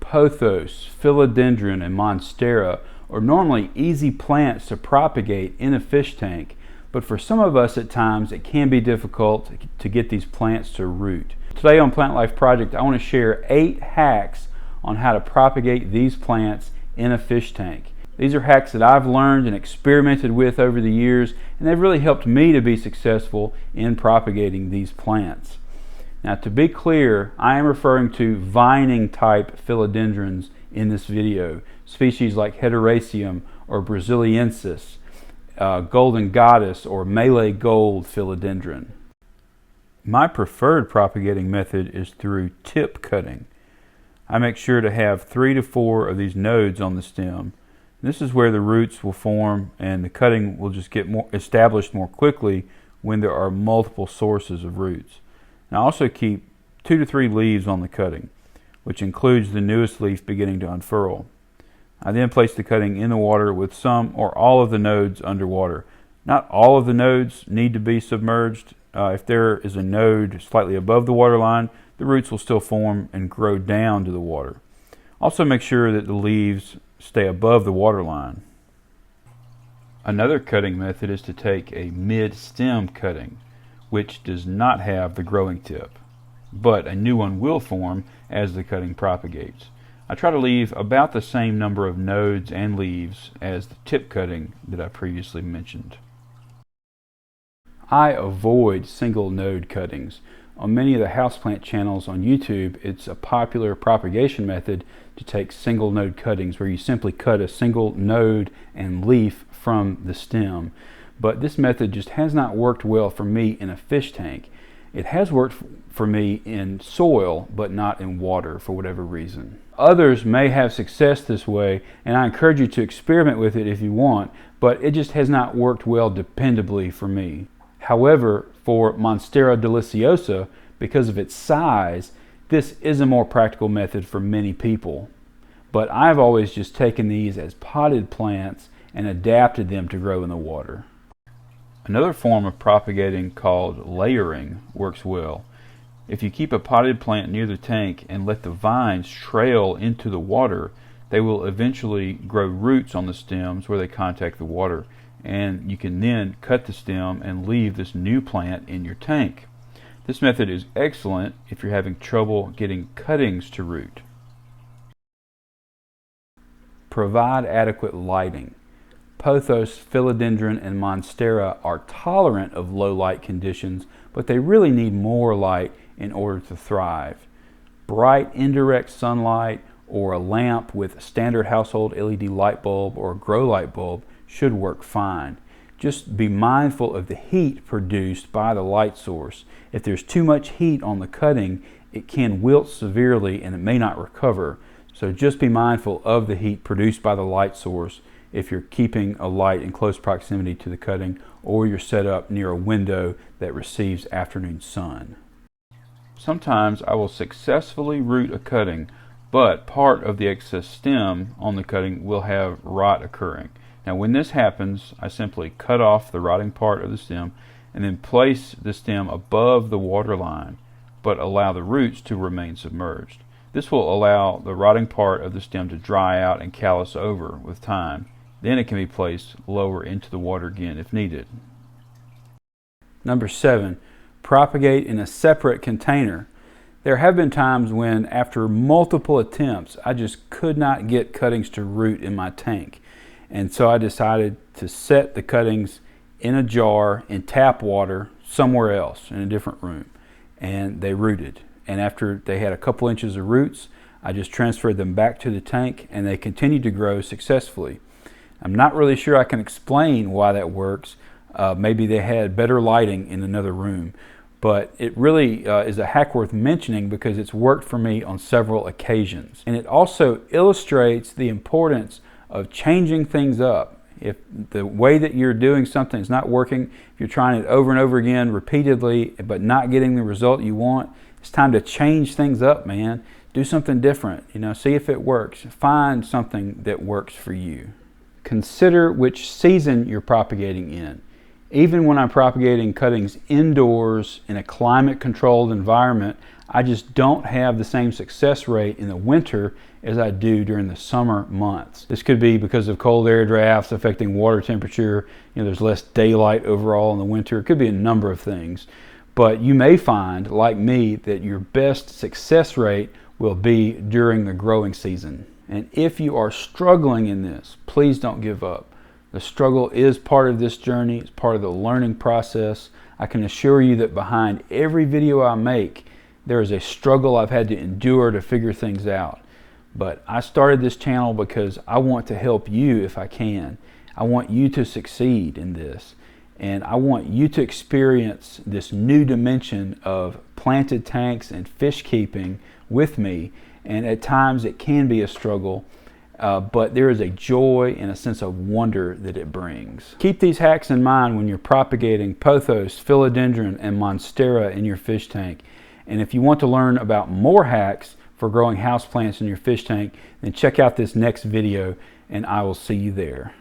Pothos, Philodendron, and Monstera are normally easy plants to propagate in a fish tank, but for some of us at times it can be difficult to get these plants to root. Today on Plant Life Project, I want to share 8 hacks on how to propagate these plants in a fish tank. These are hacks that I've learned and experimented with over the years, and they've really helped me to be successful in propagating these plants. Now, to be clear, I am referring to vining type philodendrons in this video, species like Heterasium or Braziliensis, Golden Goddess or Malay Gold philodendron. My preferred propagating method is through tip cutting. I make sure to have 3 to 4 of these nodes on the stem. This is where the roots will form and the cutting will just get more established more quickly when there are multiple sources of roots. And I also keep 2 to 3 leaves on the cutting, which includes the newest leaf beginning to unfurl. I then place the cutting in the water with some or all of the nodes underwater. Not all of the nodes need to be submerged. If there is a node slightly above the water line, the roots will still form and grow down to the water. Also make sure that the leaves stay above the water line. Another cutting method is to take a mid-stem cutting, which does not have the growing tip, but a new one will form as the cutting propagates. I try to leave about the same number of nodes and leaves as the tip cutting that I previously mentioned. I avoid single node cuttings. On many of the houseplant channels on YouTube, it's a popular propagation method to take single node cuttings where you simply cut a single node and leaf from the stem. But this method just has not worked well for me in a fish tank. It has worked for me in soil, but not in water for whatever reason. Others may have success this way, and I encourage you to experiment with it if you want, but it just has not worked well dependably for me. However, for Monstera deliciosa, because of its size, this is a more practical method for many people. But I've always just taken these as potted plants and adapted them to grow in the water. Another form of propagating called layering works well. If you keep a potted plant near the tank and let the vines trail into the water, they will eventually grow roots on the stems where they contact the water, and you can then cut the stem and leave this new plant in your tank. This method is excellent if you're having trouble getting cuttings to root. Provide adequate lighting. Pothos, Philodendron, and Monstera are tolerant of low light conditions, but they really need more light in order to thrive. Bright indirect sunlight or a lamp with standard household LED light bulb or grow light bulb should work fine. Just be mindful of the heat produced by the light source. If there's too much heat on the cutting, it can wilt severely and it may not recover. So just be mindful of the heat produced by the light source if you're keeping a light in close proximity to the cutting or you're set up near a window that receives afternoon sun. Sometimes I will successfully root a cutting, but part of the excess stem on the cutting will have rot occurring. Now when this happens, I simply cut off the rotting part of the stem and then place the stem above the water line, but allow the roots to remain submerged. This will allow the rotting part of the stem to dry out and callus over with time. Then it can be placed lower into the water again if needed. Number 7, propagate in a separate container. There have been times when, after multiple attempts, I just could not get cuttings to root in my tank. And so I decided to set the cuttings in a jar in tap water somewhere else in a different room. And they rooted. And after they had a couple inches of roots, I just transferred them back to the tank and they continued to grow successfully. I'm not really sure I can explain why that works. Maybe they had better lighting in another room. But it really is a hack worth mentioning because it's worked for me on several occasions. And it also illustrates the importance of changing things up. If the way that you're doing something is not working, if you're trying it over and over again repeatedly but not getting the result you want, it's time to change things up, man. Do something different. See if it works. Find something that works for you. Consider which season you're propagating in. Even when I'm propagating cuttings indoors in a climate-controlled environment, I just don't have the same success rate in the winter as I do during the summer months. This could be because of cold air drafts affecting water temperature. There's less daylight overall in the winter. It could be a number of things. But you may find, like me, that your best success rate will be during the growing season. And if you are struggling in this, please don't give up. The struggle is part of this journey. It's part of the learning process. I can assure you that behind every video I make, there is a struggle I've had to endure to figure things out. But I started this channel because I want to help you if I can. I want you to succeed in this. And I want you to experience this new dimension of planted tanks and fish keeping with me. And at times it can be a struggle, but there is a joy and a sense of wonder that it brings. Keep these hacks in mind when you're propagating Pothos, Philodendron, and Monstera in your fish tank. And if you want to learn about more hacks for growing houseplants in your fish tank, then check out this next video and I will see you there.